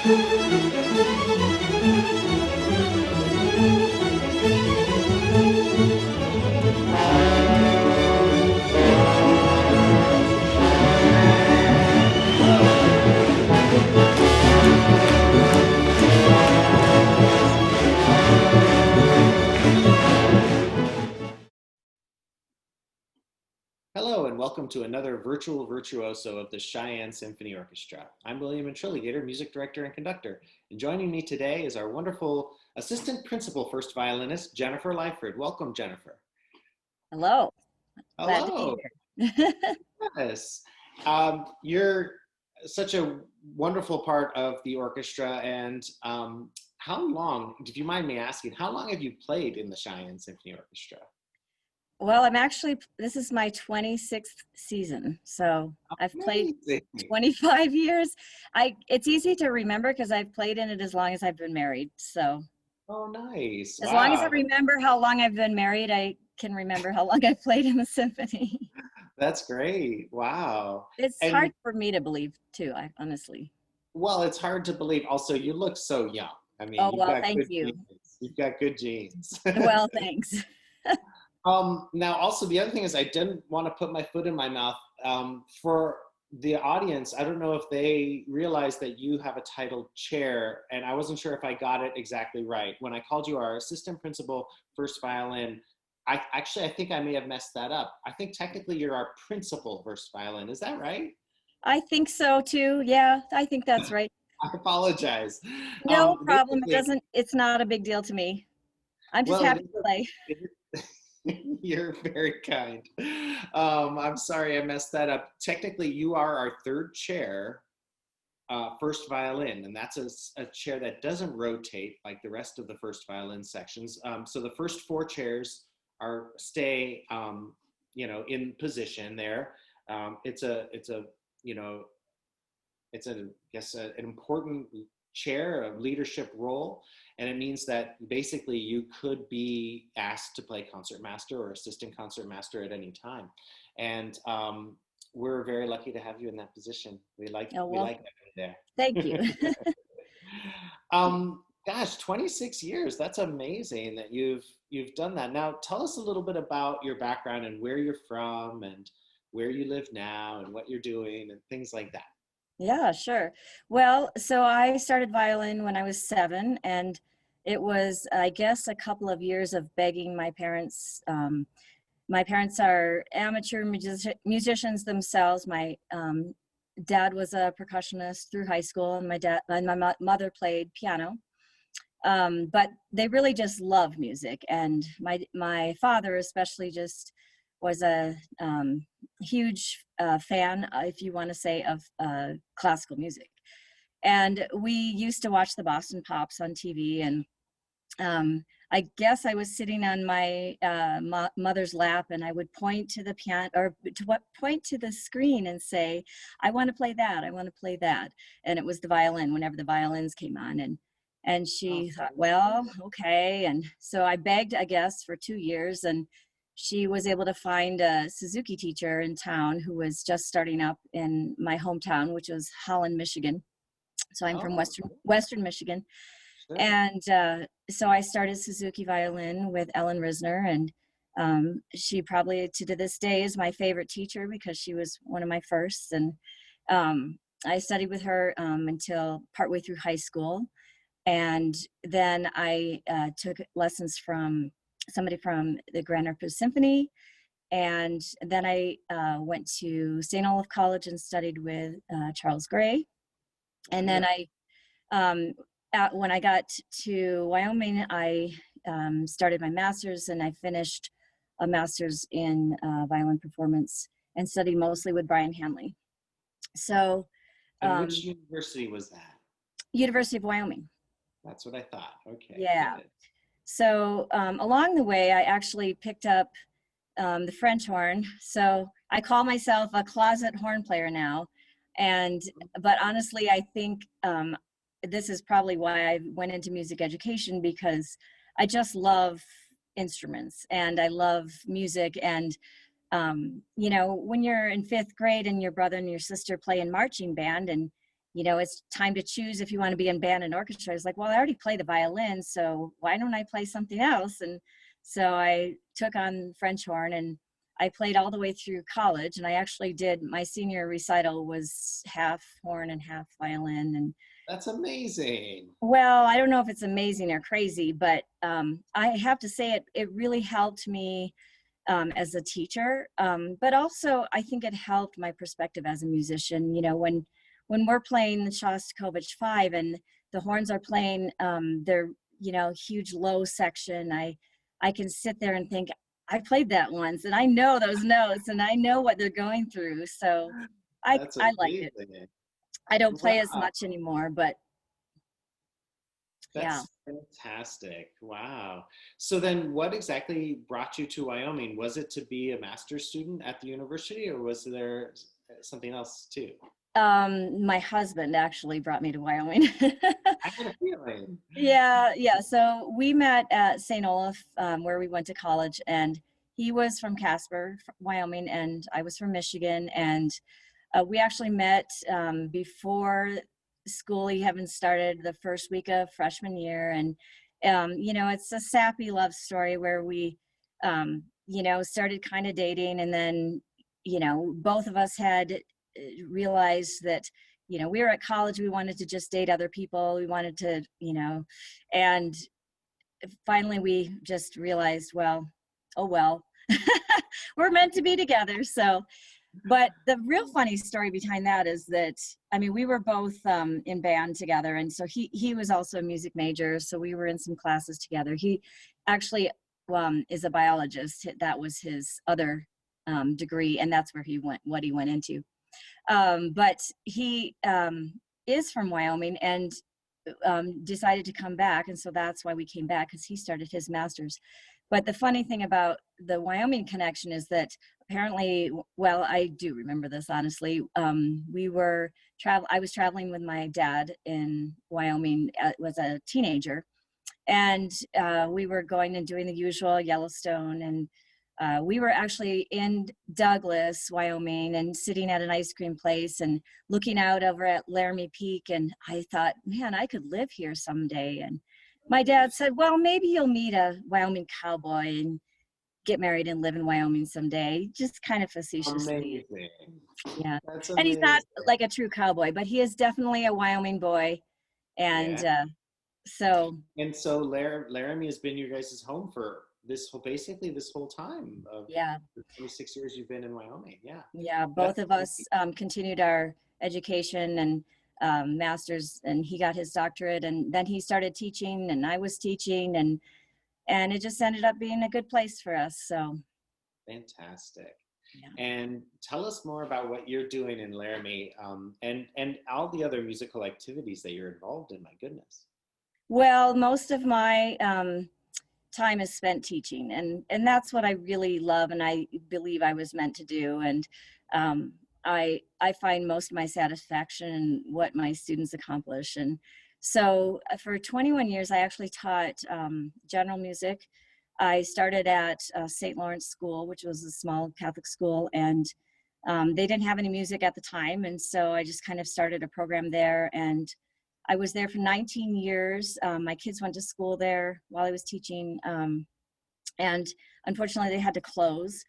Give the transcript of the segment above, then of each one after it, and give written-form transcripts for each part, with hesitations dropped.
Hello and welcome to another virtual virtuoso of the Cheyenne Symphony Orchestra. I'm William Intriligator, music director and conductor. And joining me today is our wonderful assistant principal first violinist, Jennifer Lyford. Welcome, Jennifer. Hello. Glad to Hello. be here. Yes. You're such a wonderful part of the orchestra. And how long, if you mind me asking, how long have you played in the Cheyenne Symphony Orchestra? Well, this is my 26th season. So I've played 25 years. It's easy to remember because I've played in it as long as I've been married. So Oh, nice. as long as I remember how long I've been married, I can remember how long I've played in the symphony. That's great. Wow. It's And hard for me to believe too, honestly. well, it's hard to believe. Also, you look so young. I mean, Oh, you've well, got thank good you. genes. You've got good genes. Well, thanks. Now, also, the other thing is I didn't want to put my foot in my mouth. For the audience, I don't know if they realize that you have a titled chair, and I wasn't sure if I got it exactly right. When I called you our assistant principal, first violin, I think I may have messed that up. I think technically you're our principal first violin. Is that right? I think so too. Yeah, I think that's right. I apologize. No problem. Basically, It's not a big deal to me. I'm just well, happy to play. you're very kind. I'm sorry I messed that up. Technically, you are our third chair, first violin, and that's a chair that doesn't rotate like the rest of the first violin sections. So the first four chairs stay, in position there. It's a an important chair, a leadership role, and it means that basically you could be asked to play concertmaster or assistant concertmaster at any time. And we're very lucky to have you in that position. We like having you there. Thank you. Gosh, 26 years. That's amazing that you've done that. Now, tell us a little bit about your background and where you're from and where you live now and what you're doing and things like that. Yeah, sure. Well, so I started violin when I was 7, and it was, I guess, a couple of years of begging my parents. My parents are amateur musicians themselves. My dad was a percussionist through high school, and my mother played piano. But they really just love music, and my father especially just was a huge fan, if you want to say, of classical music. And we used to watch the Boston Pops on TV, and I guess I was sitting on my mother's lap, and I would point to the piano or point to the screen and say, "I want to play that. I want to play that." And it was the violin whenever the violins came on, and she thought, well, okay. And so I begged, I guess, for 2 years, and she was able to find a Suzuki teacher in town who was just starting up in my hometown, which was Holland, Michigan. So I'm from Western Michigan. Sure. And so I started Suzuki violin with Ellen Risner, and she probably to this day is my favorite teacher because she was one of my first. And I studied with her until partway through high school. And then I took lessons from somebody from the Grand Rapids Symphony. And then I went to St. Olaf College and studied with Charles Gray. And then when I got to Wyoming, I started my master's, and I finished a master's in violin performance and studied mostly with Brian Hanley. So, and which university was that? University of Wyoming. That's what I thought. Okay. Yeah. So along the way, I actually picked up the French horn. So I call myself a closet horn player now. But honestly, I think this is probably why I went into music education, because I just love instruments and I love music. And, when you're in 5th grade and your brother and your sister play in marching band, and it's time to choose if you want to be in band and orchestra. I was like, well, I already play the violin, so why don't I play something else? And so I took on French horn, and I played all the way through college. And I actually did, my senior recital was half horn and half violin. And That's amazing. well, I don't know if it's amazing or crazy, but I have to say it really helped me as a teacher. But also, I think it helped my perspective as a musician. When we're playing the Shostakovich Five and the horns are playing their huge low section, I can sit there and think, I played that once, and I know those notes, and I know what they're going through. So That's I like it. amazing. I don't play as Wow. much anymore, but yeah. That's fantastic. Wow. So then what exactly brought you to Wyoming? Was it to be a master's student at the university, or was there something else too? My husband actually brought me to Wyoming. I had a feeling. Yeah. So we met at St. Olaf, where we went to college, and he was from Casper, Wyoming, and I was from Michigan. And we actually met before school even started, the first week of freshman year. And, it's a sappy love story where we, started kind of dating. And then, both of us had realized that, we were at college, we wanted to just date other people. We wanted to, and finally we just realized, well, oh, well, we're meant to be together. So, but the real funny story behind that is that, I mean, we were both in band together. And so he was also a music major. So we were in some classes together. He actually is a biologist. That was his other degree. And that's where what he went into. But he is from Wyoming and decided to come back. And so that's why we came back, because he started his master's. But the funny thing about the Wyoming connection is that apparently, well, I do remember this honestly. I was traveling with my dad in Wyoming, was a teenager, and we were going and doing the usual Yellowstone, and we were actually in Douglas, Wyoming, and sitting at an ice cream place and looking out over at Laramie Peak. And I thought, man, I could live here someday. And my dad said, well, maybe you'll meet a Wyoming cowboy and get married and live in Wyoming someday, just kind of facetiously. Amazing. Yeah. That's And he's not amazing. like a true cowboy, but he is definitely a Wyoming boy. And Yeah. so, And so Laramie has been your guys' home for basically this whole time of yeah. the 26 years you've been in Wyoming. Yeah. Yeah, That's both of us continued our education and master's, and he got his doctorate, and then he started teaching, and I was teaching, and it just ended up being a good place for us. So, fantastic. yeah. And tell us more about what you're doing in Laramie, and all the other musical activities that you're involved in. My goodness. Well, most of my time is spent teaching, and that's what I really love, and I believe I was meant to do. And um, I find most of my satisfaction in what my students accomplish. And so for 21 years I actually taught general music. I started at St. Lawrence School, which was a small Catholic school, and they didn't have any music at the time, and so I just kind of started a program there. And I was there for 19 years. My kids went to school there while I was teaching, and unfortunately they had to close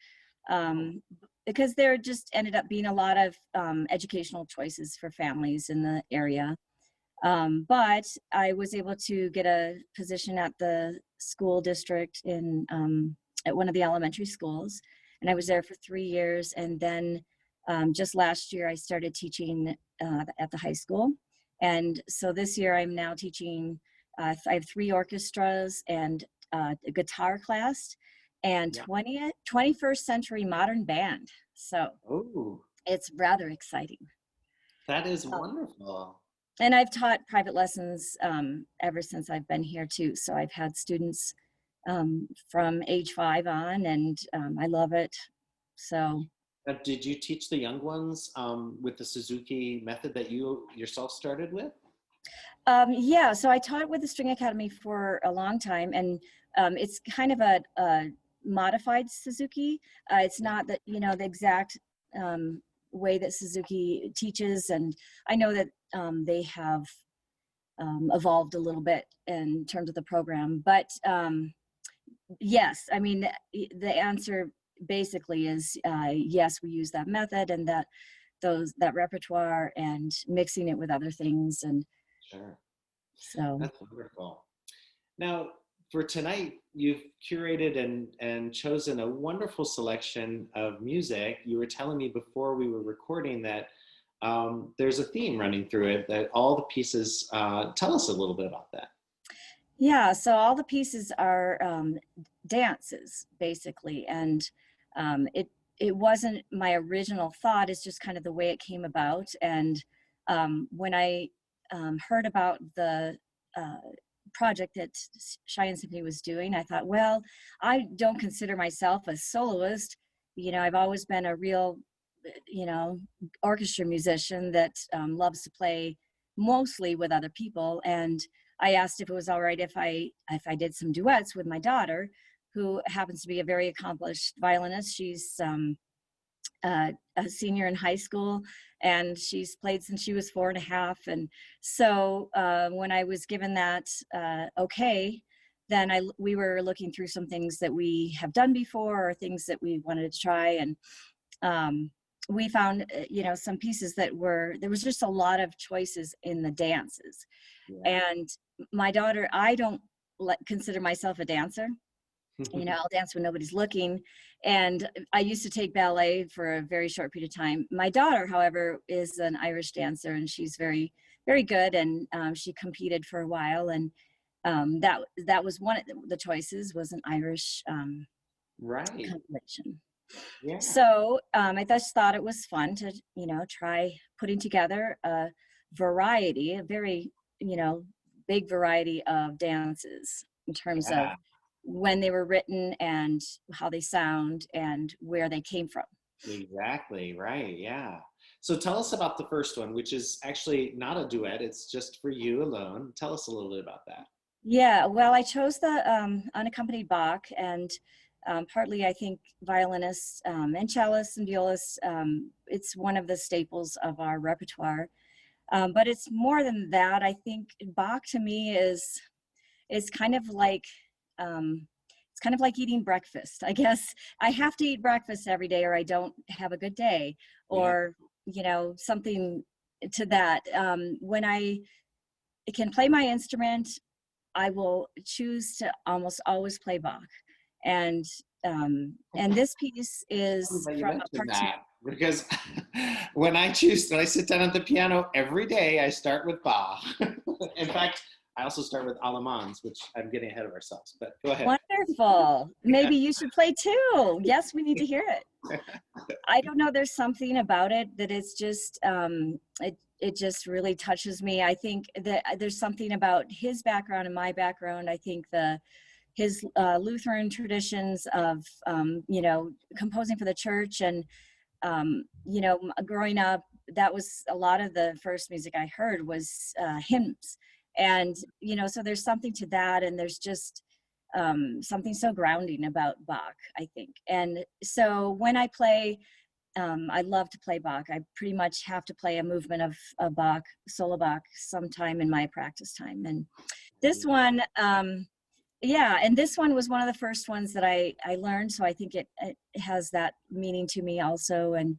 because there just ended up being a lot of educational choices for families in the area. But I was able to get a position at the school district at one of the elementary schools, and I was there for 3 years. And then just last year I started teaching at the high school. And so this year I'm now teaching, I have 3 orchestras and a guitar class and Yeah. 21st century modern band. So Oh, it's rather exciting. that is Um, wonderful. and I've taught private lessons ever since I've been here too. So I've had students from age 5 on, and I love it. So Did you teach the young ones with the Suzuki method that you yourself started with? yeah, so I taught with the String Academy for a long time, and it's kind of a modified Suzuki. It's not that, the exact way that Suzuki teaches, and I know that they have evolved a little bit in terms of the program. But yes, I mean, the answer basically is yes, we use that method and that repertoire and mixing it with other things. And Sure. so, That's wonderful. Now, for tonight, you've curated and chosen a wonderful selection of music. You were telling me before we were recording that there's a theme running through it, that all the pieces, tell us a little bit about that. yeah, so all the pieces are dances basically, and it wasn't my original thought. It's just kind of the way it came about. And when I heard about the uh, project that Cheyenne Symphony was doing, I thought, well, I don't consider myself a soloist. You know, I've always been a real, you know, orchestra musician that loves to play mostly with other people. And I asked if it was all right if I did some duets with my daughter, who happens to be a very accomplished violinist. She's a senior in high school, and she's played since she was 4.5. And so when I was given that okay, then we were looking through some things that we have done before or things that we wanted to try. And we found, you know, some pieces that there was just a lot of choices in the dances. Yeah. And my daughter, I don't consider myself a dancer. You know, I'll dance when nobody's looking. And I used to take ballet for a very short period of time. My daughter, however, is an Irish dancer, and she's very, very good. And she competed for a while. And that was one of the choices, was an Irish Right. competition. Yeah. So I just thought it was fun to, you know, try putting together a variety, a very, you know, big variety of dances in terms of Yeah. when they were written and how they sound and where they came from. Exactly. Right. Yeah. So tell us about the first one, which is actually not a duet. It's just for you alone. Tell us a little bit about that. Yeah, well, I chose the unaccompanied Bach, and partly I think violinists and cellists and violists, it's one of the staples of our repertoire. But it's more than that. I think Bach to me is kind of like it's kind of like eating breakfast. I guess I have to eat breakfast every day, or I don't have a good day, Yeah. or you know, something to that. When I can play my instrument, I will choose to almost always play Bach. And this piece Funny is that you from a mentioned partita. that because when I sit down at the piano every day, I start with Bach. In fact, I also start with Allemands, which I'm getting ahead of ourselves, but go ahead. Wonderful. Maybe you should play too. Yes, we need to hear it. I don't know. There's something about it that it's just it just really touches me. I think that there's something about his background and my background. I think his Lutheran traditions of you know, composing for the church, and you know, growing up, that was a lot of the first music I heard was hymns. And you know, so there's something to that, and there's just something so grounding about Bach, I think. And so when I play, I love to play Bach. I pretty much have to play a movement of Bach, solo Bach, sometime in my practice time. And this one, yeah, and this one was one of the first ones that I learned, so I think it has that meaning to me also. And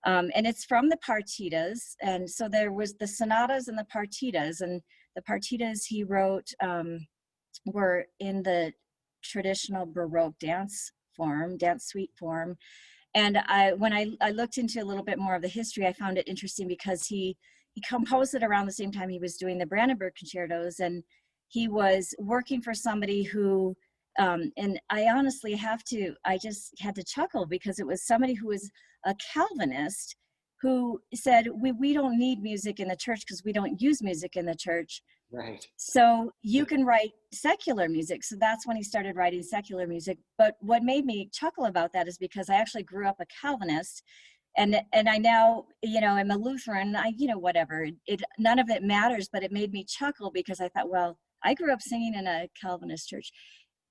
it's from the partitas, and so there was the sonatas and the partitas, and the partitas he wrote were in the traditional Baroque dance form, dance suite form. And when I looked into a little bit more of the history, I found it interesting because he composed it around the same time he was doing the Brandenburg concertos, and he was working for somebody who, and I honestly I just had to chuckle because it was somebody who was a Calvinist who said, we don't need music in the church because we don't use music in the church. Right. So you can write secular music. So that's when he started writing secular music. But what made me chuckle about that is because I actually grew up a Calvinist, and I now, you know, I'm a Lutheran. You know, whatever, none of it matters, but it made me chuckle because I thought, well, I grew up singing in a Calvinist church.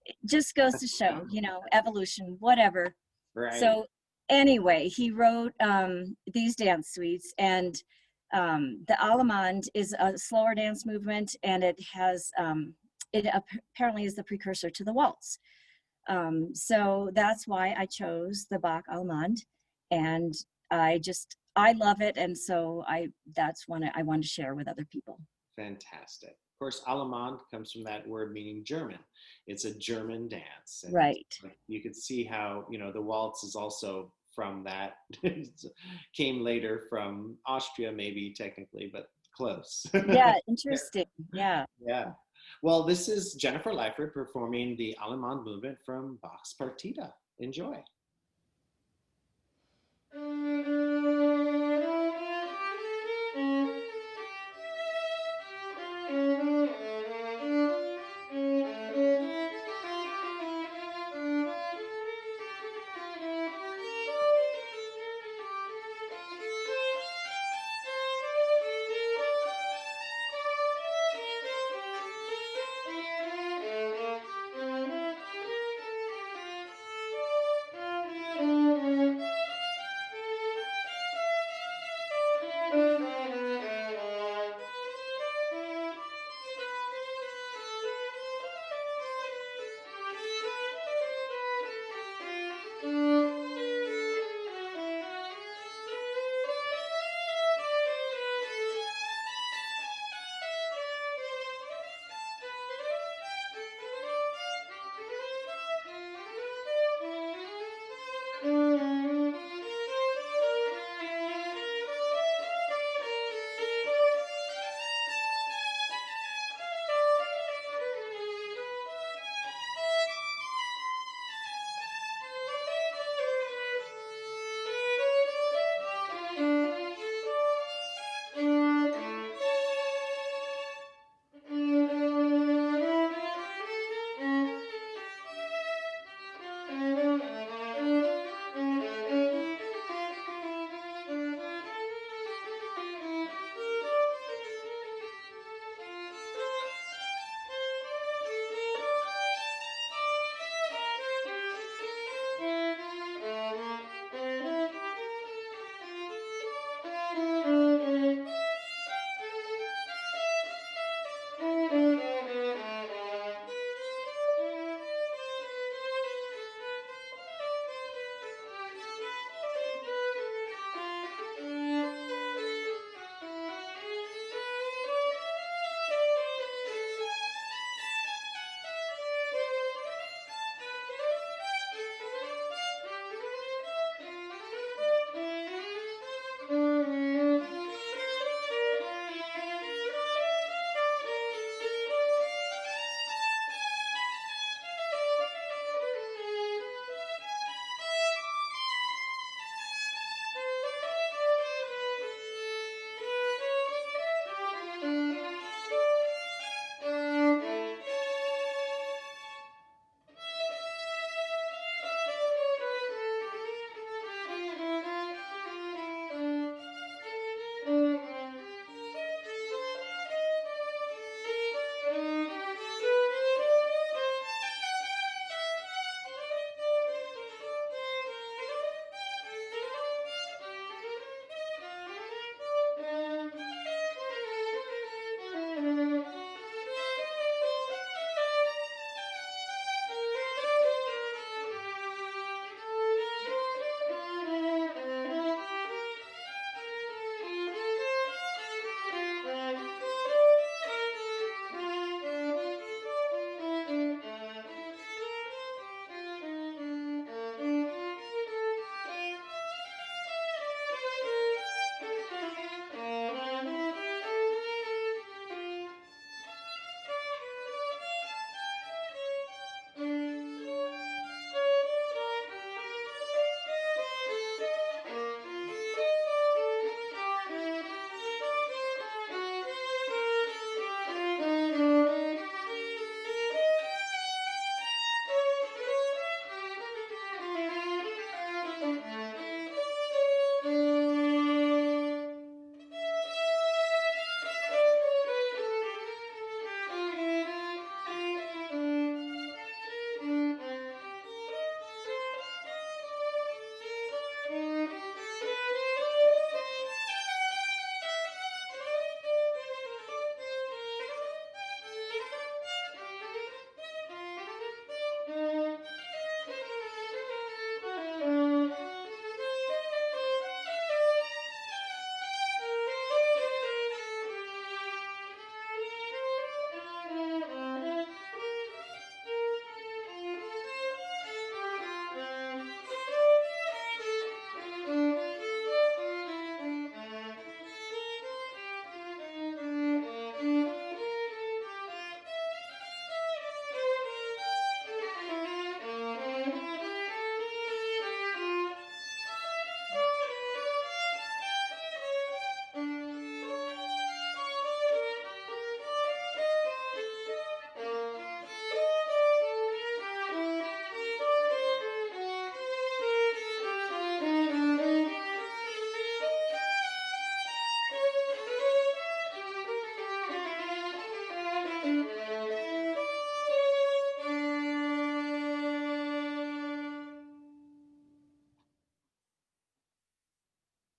It just goes to show, you know, evolution, whatever. Right. So Anyway, he wrote these dance suites, and the Allemande is a slower dance movement, and it has it apparently is the precursor to the waltz. So that's why I chose the Bach Allemande, and I love it, and so that's one I want to share with other people. Fantastic. Of course, Allemande comes from that word meaning German. It's a German dance. And Right. you could see how, the waltz is also from that. Came later from Austria, maybe technically, but close. Yeah, interesting. Yeah. Yeah. Well, this is Jennifer Lyford performing the Allemande movement from Bach's Partita. Enjoy.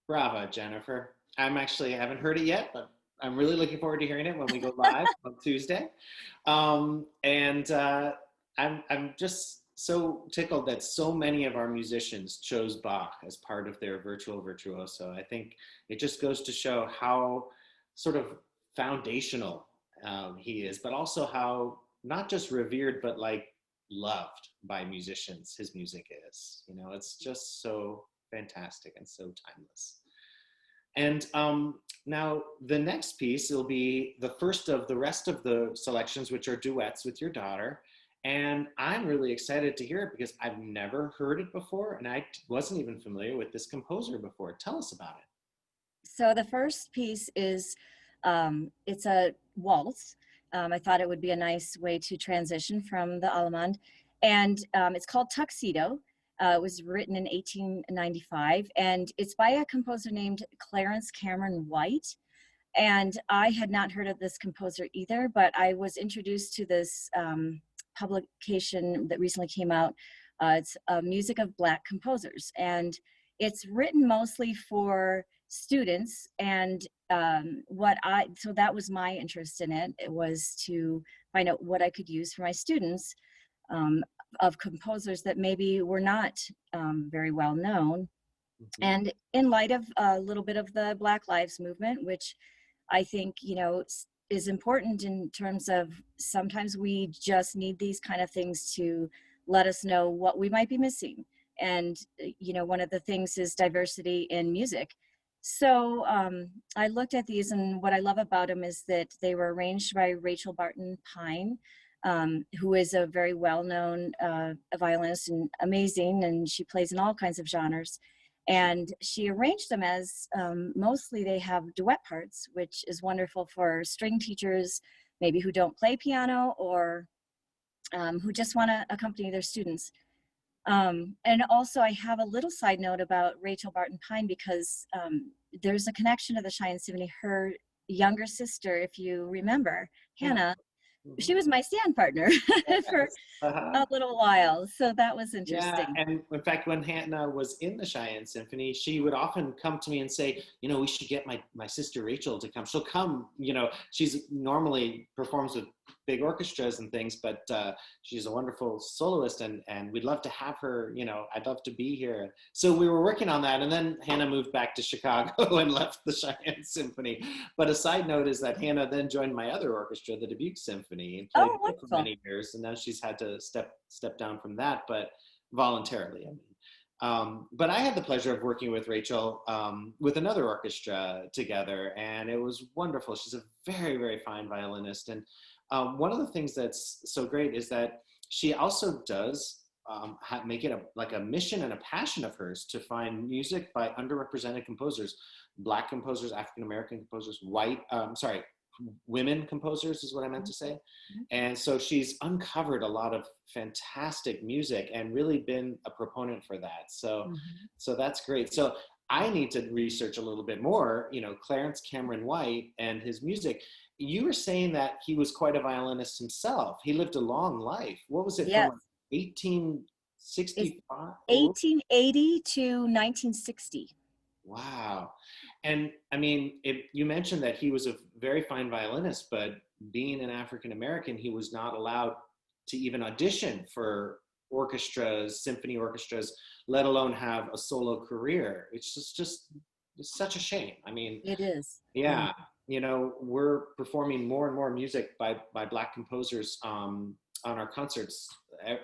Bravo, Jennifer. I haven't heard it yet, but I'm really looking forward to hearing it when we go live on Tuesday. And I'm just so tickled that so many of our musicians chose Bach as part of their virtuoso. I think it just goes to show how sort of foundational he is, but also how not just revered, but like loved by musicians his music is. You know, it's just so fantastic and so timeless. And now the next piece will be the first of the rest of the selections, which are duets with your daughter. And I'm really excited to hear it because I've never heard it before, and I wasn't even familiar with this composer before. Tell us about it. So the first piece is, it's a waltz. I thought it would be a nice way to transition from the Allemande. And it's called Tuxedo. It was written in 1895, and it's by a composer named Clarence Cameron White. And I had not heard of this composer either, but I was introduced to this publication that recently came out. It's Music of Black Composers, and it's written mostly for students. And so that was my interest in it. It was to find out what I could use for my students, of composers that maybe were not very well known. Mm-hmm. And in light of a little bit of the Black Lives Movement, which I think, is important in terms of sometimes we just need these kind of things to let us know what we might be missing. And, one of the things is diversity in music. So I looked at these, and what I love about them is that they were arranged by Rachel Barton Pine, who is a very well-known violinist and amazing, and she plays in all kinds of genres. And she arranged them as mostly they have duet parts, which is wonderful for string teachers, maybe who don't play piano or who just want to accompany their students. And also I have a little side note about Rachel Barton Pine because there's a connection to the Cheyenne Symphony. Her younger sister, if you remember, Hannah, she was my stand partner for a little while. So that was interesting. Yeah, and in fact, when Hannah was in the Cheyenne Symphony, she would often come to me and say, we should get my sister Rachel to come. She'll come, she's normally performs with big orchestras and things, but she's a wonderful soloist, and we'd love to have her, I'd love to be here. So we were working on that, and then Hannah moved back to Chicago and left the Cheyenne Symphony. But a side note is that Hannah then joined my other orchestra, the Dubuque Symphony, and played for many years, and now she's had to step down from that, but voluntarily, but I had the pleasure of working with Rachel with another orchestra together, and it was wonderful. She's a very, very fine violinist, and one of the things that's so great is that she also does make it like a mission and a passion of hers to find music by underrepresented composers, Black composers, African American composers, women composers is what I meant to say. And so she's uncovered a lot of fantastic music and really been a proponent for that. So that's great. So I need to research a little bit more, Clarence Cameron White and his music. You were saying that he was quite a violinist himself. He lived a long life. What was it, from 1865? 1880 to 1960. Wow. And I mean, you mentioned that he was a very fine violinist, but being an African American, he was not allowed to even audition for orchestras, symphony orchestras, let alone have a solo career. It's such a shame. I mean, it is. Yeah. We're performing more and more music by Black composers on our concerts.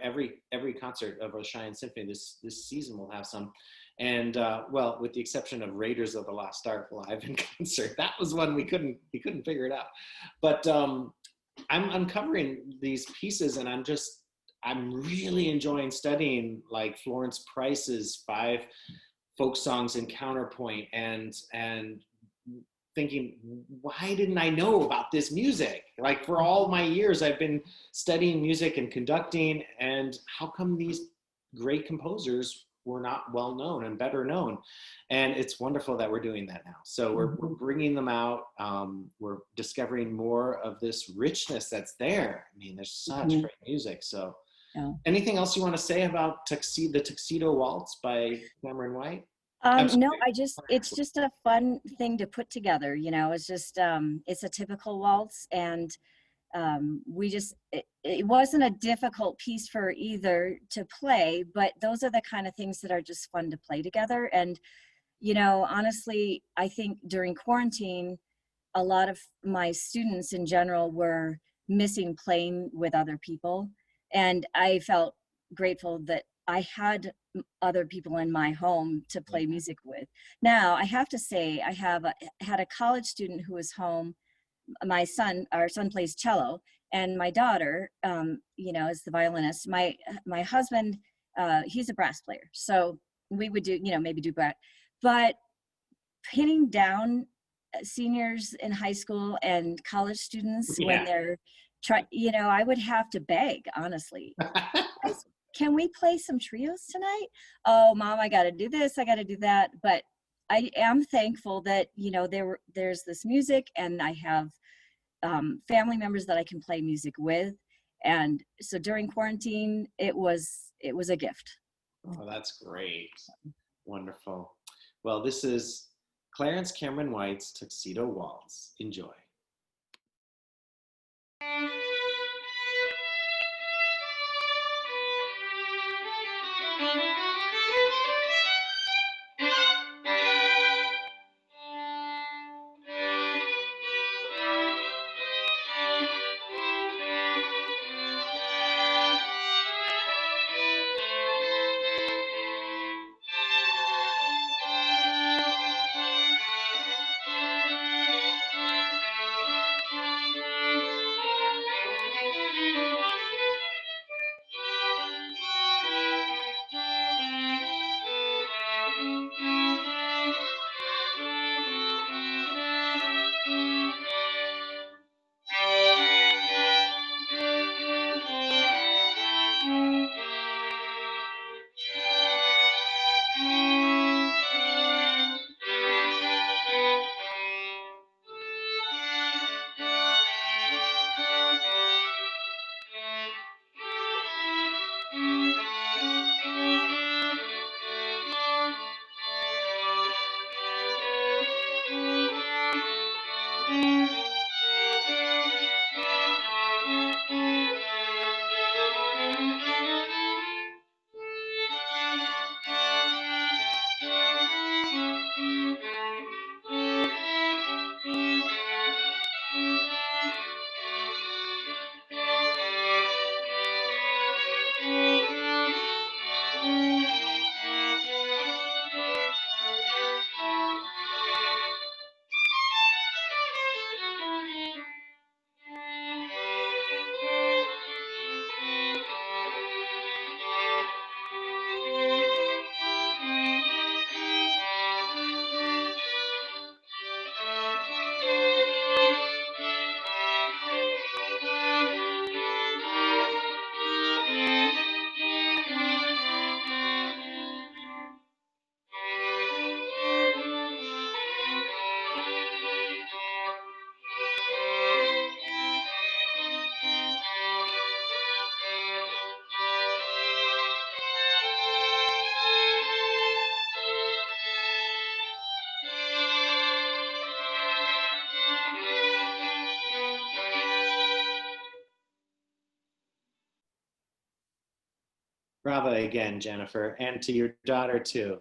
Every concert of a Cheyenne Symphony this season will have some. And well, with the exception of Raiders of the Lost Ark live in concert, that was one we couldn't figure it out. But I'm uncovering these pieces, and I'm really enjoying studying like Florence Price's 5 folk songs in counterpoint, and thinking, why didn't I know about this music? Like, for all my years, I've been studying music and conducting, and how come these great composers were not well known and better known? And it's wonderful that we're doing that now. So we're bringing them out. We're discovering more of this richness that's there. I mean, there's such great music. So anything else you want to say about the Tuxedo Waltz by Cameron White? I'm No, sorry. it's just a fun thing to put together, you know, it's just, it's a typical waltz, and it wasn't a difficult piece for either to play, but those are the kind of things that are just fun to play together. And, you know, honestly, I think during quarantine, a lot of my students in general were missing playing with other people. And I felt grateful that I had other people in my home to play music with. Now, I have to say, had a college student who was home. Our son plays cello, and my daughter, you know, is the violinist. My husband, he's a brass player, so we would do, you know, maybe do brass, but pinning down seniors in high school and college students when Yeah. they're trying, you know, I would have to beg, honestly. Guys, can we play some trios tonight? Oh, mom, I got to do this, I got to do that. But I am thankful that, you know, there's this music, and I have family members that I can play music with. And so during quarantine, it was a gift. Oh, that's great. Wonderful. Well, this is Clarence Cameron White's Tuxedo Waltz. Enjoy. Bravo again, Jennifer, and to your daughter too.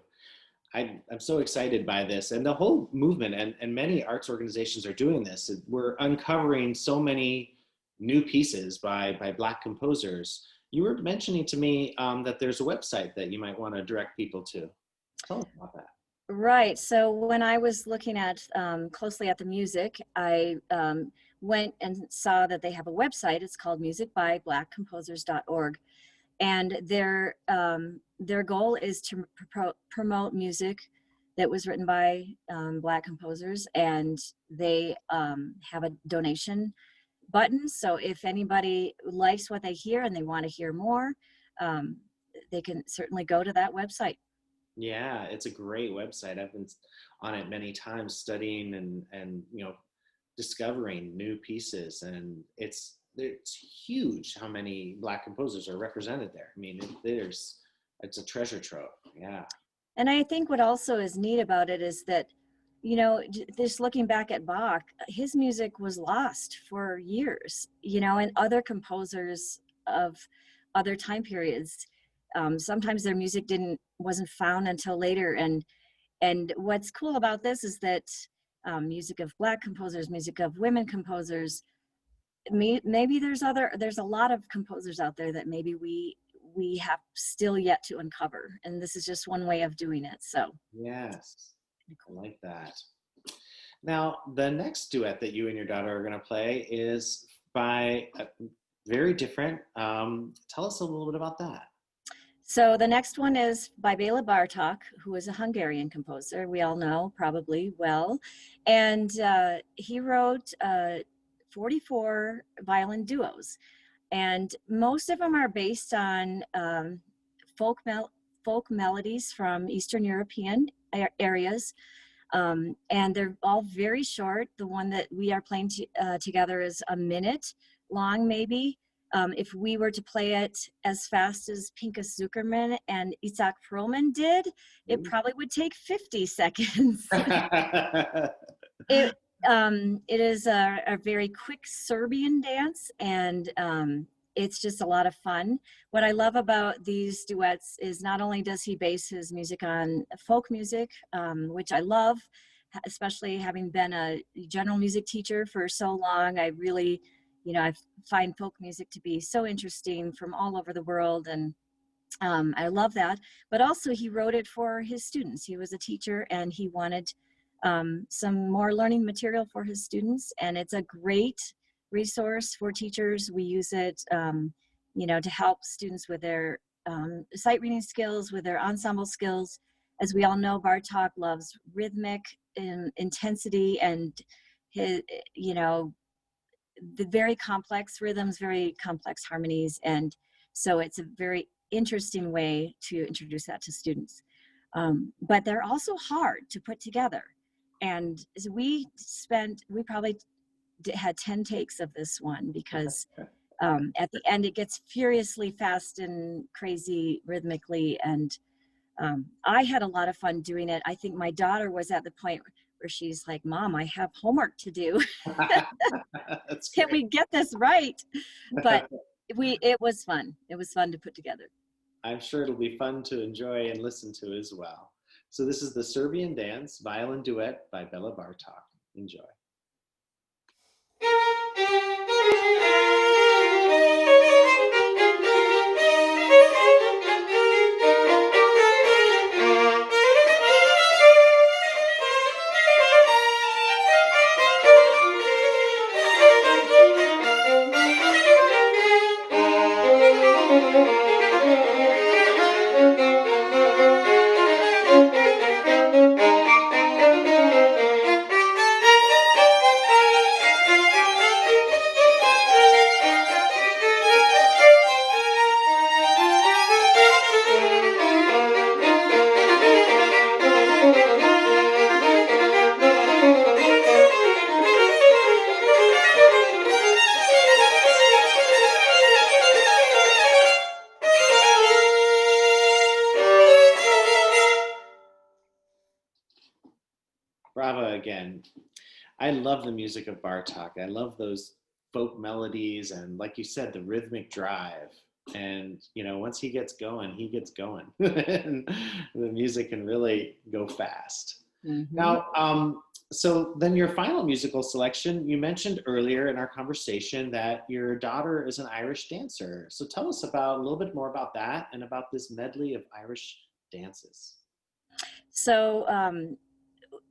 I'm so excited by this, and the whole movement, and many arts organizations are doing this. We're uncovering so many new pieces by Black composers. You were mentioning to me that there's a website that you might want to direct people to. Tell us about that. Right. So when I was looking at closely at the music, I went and saw that they have a website. It's called musicbyblackcomposers.org, and their goal is to promote music that was written by Black composers, and they have a donation button. So if anybody likes what they hear and they want to hear more, um, they can certainly go to that website. Yeah, it's a great website. I've been on it many times studying and discovering new pieces, and it's huge how many Black composers are represented there. I mean, it's a treasure trove. Yeah. And I think what also is neat about it is that, you know, just looking back at Bach, his music was lost for years, you know, and other composers of other time periods. Sometimes their music wasn't found until later. And what's cool about this is that music of Black composers, music of women composers, maybe there's a lot of composers out there that maybe we have still yet to uncover, and this is just one way of doing it. So Yes, I like that. Now, the next duet that you and your daughter are going to play is by very different. Tell us a little bit about that. so the next one is by Bela Bartok, who is a Hungarian composer, we all know probably well, and he wrote 44 violin duos, and most of them are based on folk folk melodies from Eastern European areas, and they're all very short. The one that we are playing together is a minute long, maybe. If we were to play it as fast as Pinchas Zuckerman and Isaac Perlman did, it probably would take 50 seconds. It it is a very quick Serbian dance, and it's just a lot of fun. What I love about these duets is not only does he base his music on folk music, which I love, especially having been a general music teacher for so long. I really, you know, I find folk music to be so interesting from all over the world, and I love that. But also, he wrote it for his students. He was a teacher, and he wanted some more learning material for his students. And it's a great resource for teachers. We use it, you know, to help students with their sight reading skills, with their ensemble skills. As we all know, Bartok loves rhythmic intensity and his, you know, the very complex rhythms, very complex harmonies. And so it's a very interesting way to introduce that to students. But they're also hard to put together. And we probably had 10 takes of this one because at the end it gets furiously fast and crazy rhythmically. And I had a lot of fun doing it. I think my daughter was at the point where she's like, "Mom, I have homework to do." Can we get this right? But it was fun. It was fun to put together. I'm sure it'll be fun to enjoy and listen to as well. So this is the Serbian Dance Violin Duet by Bela Bartok. Enjoy. Bravo again. I love the music of Bartok. I love those folk melodies and, like you said, the rhythmic drive. And you know, once he gets going, he gets going. And the music can really go fast. Mm-hmm. Now, so then your final musical selection, you mentioned earlier in our conversation that your daughter is an Irish dancer. So tell us about a little bit more about that and about this medley of Irish dances. So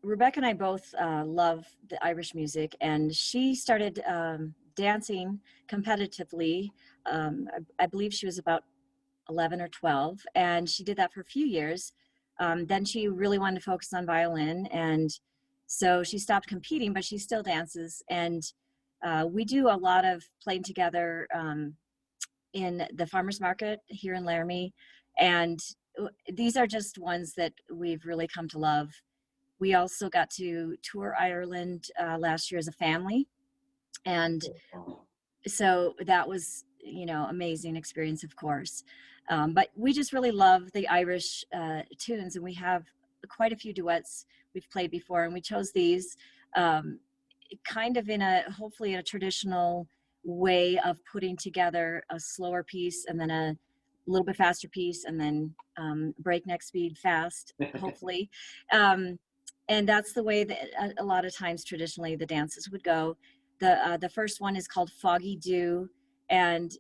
Rebecca and I both love the Irish music, and she started dancing competitively. I believe she was about 11 or 12, and she did that for a few years. Then she really wanted to focus on violin, and so she stopped competing, but she still dances. And we do a lot of playing together in the farmers market here in Laramie, and these are just ones that we've really come to love. We also got to tour Ireland last year as a family, and so that was amazing experience, of course. But we just really love the Irish tunes, and we have quite a few duets we've played before, and we chose these um, kind of hopefully in a traditional way of putting together a slower piece and then a little bit faster piece and then breakneck speed fast, hopefully. And that's the way that a lot of times traditionally the dances would go. The first one is called Foggy Dew, and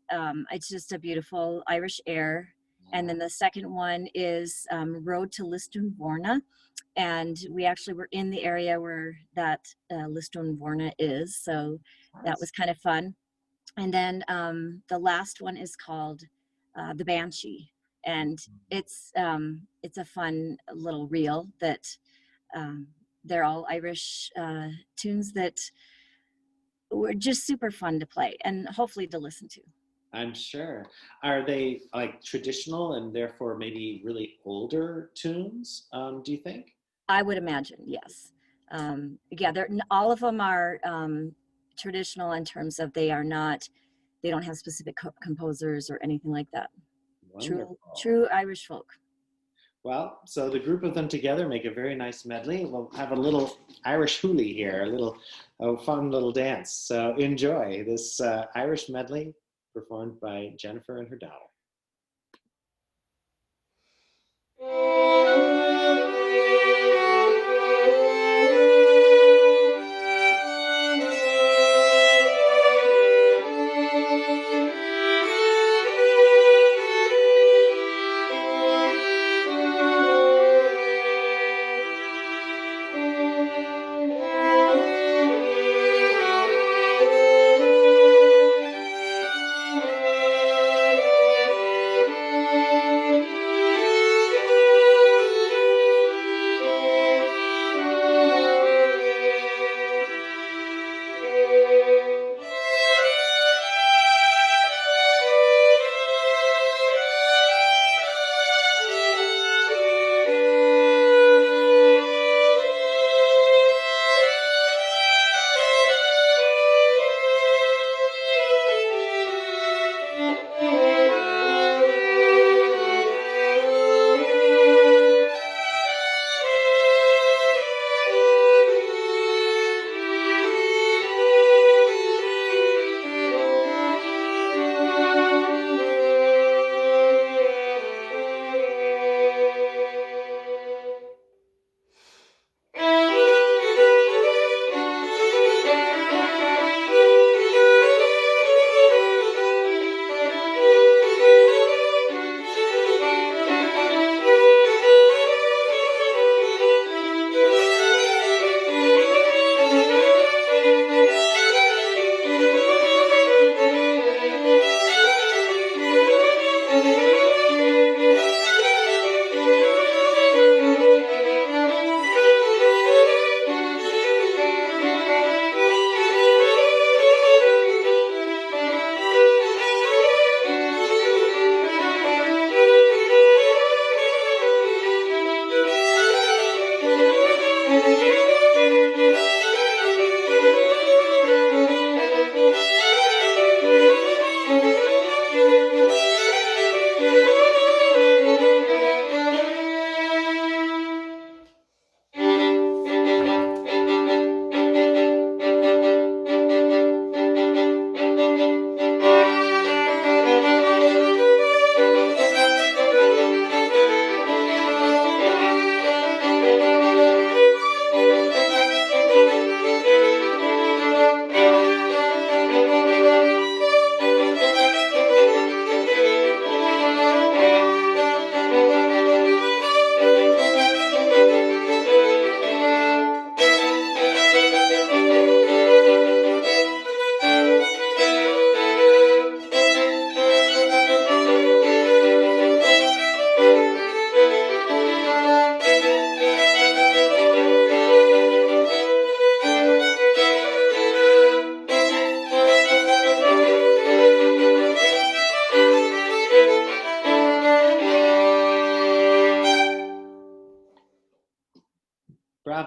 it's just a beautiful Irish air. And then the second one is Road to Lisdoonvarna, and we actually were in the area where that Lisdoonvarna is, so that was kind of fun. And then the last one is called The Banshee, and it's a fun little reel that um, they're all Irish tunes that were just super fun to play and hopefully to listen to. I'm sure. Are they like traditional and therefore maybe really older tunes, do you think? I would imagine, yes. Yeah, all of them are traditional in terms of they don't have specific composers or anything like that. Wonderful. True Irish folk. Well, so the group of them together make a very nice medley. We'll have a little Irish hoolie here, a fun little dance. So enjoy this Irish medley performed by Jennifer and her daughter.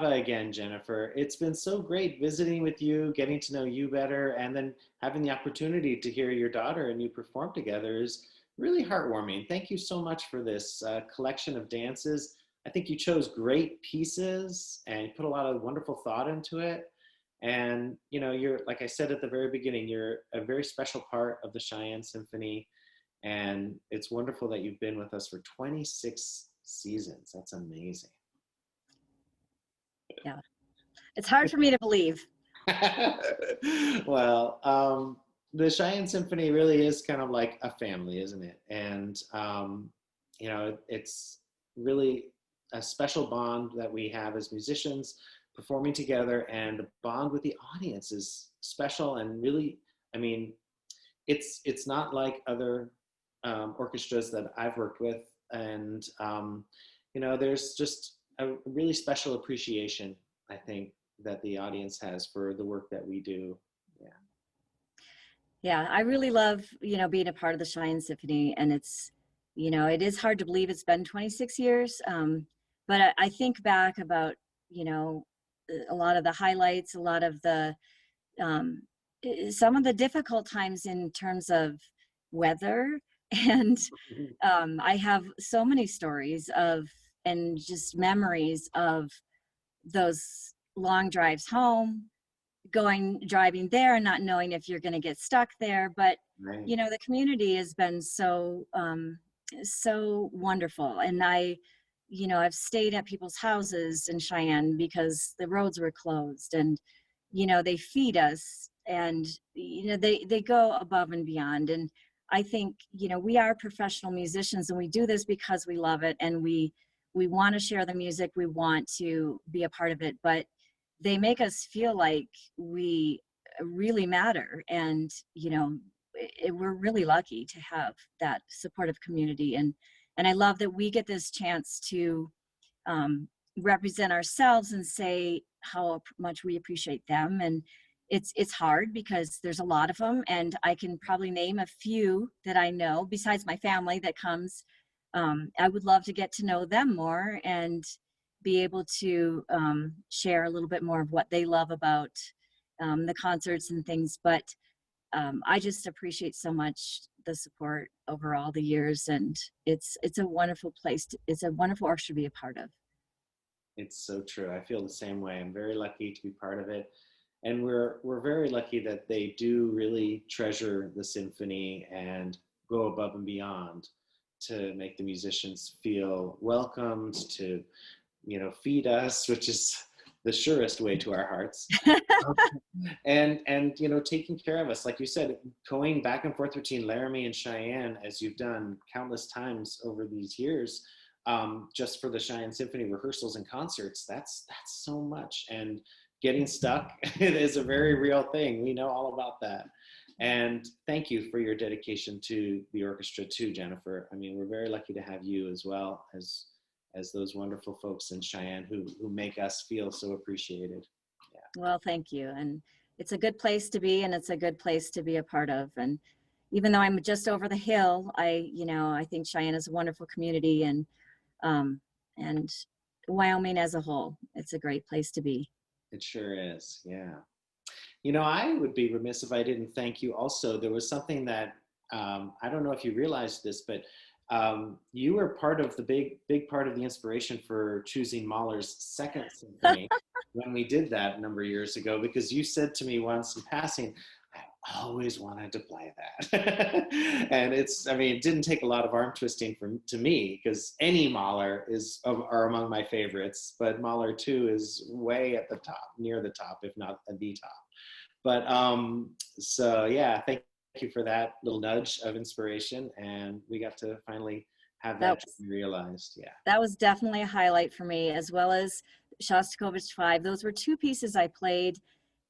Java again, Jennifer. It's been so great visiting with you, getting to know you better, and then having the opportunity to hear your daughter and you perform together is really heartwarming. Thank you so much for this collection of dances. I think you chose great pieces and you put a lot of wonderful thought into it. And you know, you're, like I said at the very beginning, you're a very special part of the Cheyenne Symphony, and it's wonderful that you've been with us for 26 seasons. That's amazing. Yeah. It's hard for me to believe. Well, the Cheyenne Symphony really is kind of like a family, isn't it? And you know, it's really a special bond that we have as musicians performing together, and the bond with the audience is special and really, I mean, it's not like other orchestras that I've worked with, and you know, there's just a really special appreciation, I think, that the audience has for the work that we do. Yeah. Yeah, I really love, being a part of the Cheyenne Symphony, and it's, it is hard to believe it's been 26 years. But I think back about, you know, a lot of the highlights, a lot of the, um, some of the difficult times in terms of weather. And I have so many stories of, and just memories of those long drives home, driving there and not knowing if you're going to get stuck there. But Right. the community has been so wonderful, and I've stayed at people's houses in Cheyenne because the roads were closed, and they feed us, and they go above and beyond. And I think we are professional musicians, and we do this because we love it, and we want to share the music, we want to be a part of it, but they make us feel like we really matter. And we're really lucky to have that supportive community. And I love that we get this chance to represent ourselves and say how much we appreciate them. And it's hard because there's a lot of them, and I can probably name a few that I know besides my family that comes. I would love to get to know them more and be able to share a little bit more of what they love about the concerts and things. But I just appreciate so much the support over all the years, and it's a wonderful place. It's a wonderful orchestra to be a part of. It's so true. I feel the same way. I'm very lucky to be part of it. And we're very lucky that they do really treasure the symphony and go above and beyond to make the musicians feel welcomed, to feed us, which is the surest way to our hearts. And taking care of us, like you said, going back and forth between Laramie and Cheyenne, as you've done countless times over these years, just for the Cheyenne Symphony rehearsals and concerts. That's so much, and getting stuck is a very real thing. We know all about that. And thank you for your dedication to the orchestra too, Jennifer. I mean, we're very lucky to have you as well as those wonderful folks in Cheyenne who make us feel so appreciated. Yeah. Well, thank you. And it's a good place to be, and it's a good place to be a part of. And even though I'm just over the hill, I think Cheyenne is a wonderful community, and Wyoming as a whole, it's a great place to be. It sure is. Yeah. I would be remiss if I didn't thank you also. There was something that, I don't know if you realized this, but you were part of the big part of the inspiration for choosing Mahler's Second Symphony when we did that a number of years ago, because you said to me once in passing, I always wanted to play that. And it didn't take a lot of arm twisting to me, because any Mahler are among my favorites, but Mahler 2 is way at the top, near the top, if not at the top. But so yeah, thank you for that little nudge of inspiration, and we got to finally have that realized. Yeah, that was definitely a highlight for me, as well as Shostakovich 5. Those were two pieces I played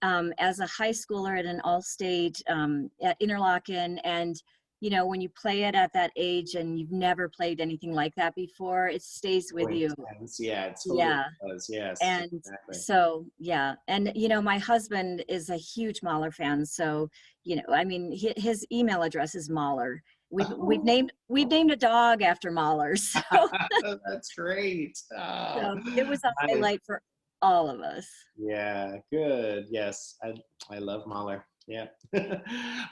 as a high schooler at an all-stage at Interlochen. And when you play it at that age and you've never played anything like that before, it stays with you. Yeah, it totally does. Yes, and exactly. So yeah, and my husband is a huge Mahler fan, so his email address is Mahler. We've named a dog after Mahler, so that's great. so it was a highlight for all of us. Yeah, good. Yes, I love Mahler. Yeah.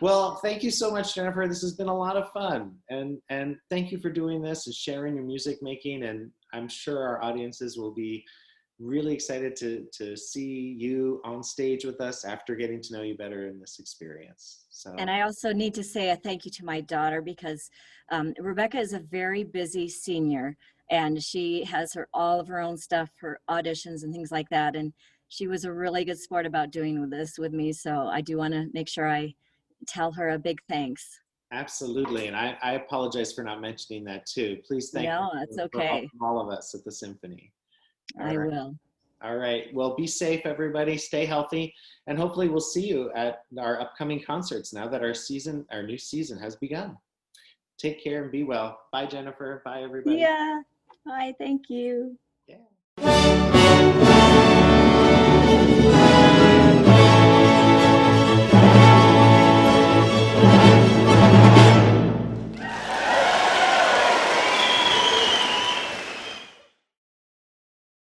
Well, thank you so much, Jennifer. This has been a lot of fun, and thank you for doing this and sharing your music making. And I'm sure our audiences will be really excited to see you on stage with us after getting to know you better in this experience. And So I also need to say a thank you to my daughter because Rebecca is a very busy senior and she has all of her own stuff, her auditions and things like that. And she was a really good sport about doing this with me. So I do want to make sure I tell her a big thanks. absolutely, and I apologize for not mentioning that too. Please thank her No, that's for all, okay. from all of us at the symphony. All I right. will. All right. Well, be safe, everybody. Stay healthy, and hopefully, we'll see you at our upcoming concerts now that our new season, has begun. Take care and be well. Bye, Jennifer. Bye, everybody. Yeah. Bye. Thank you.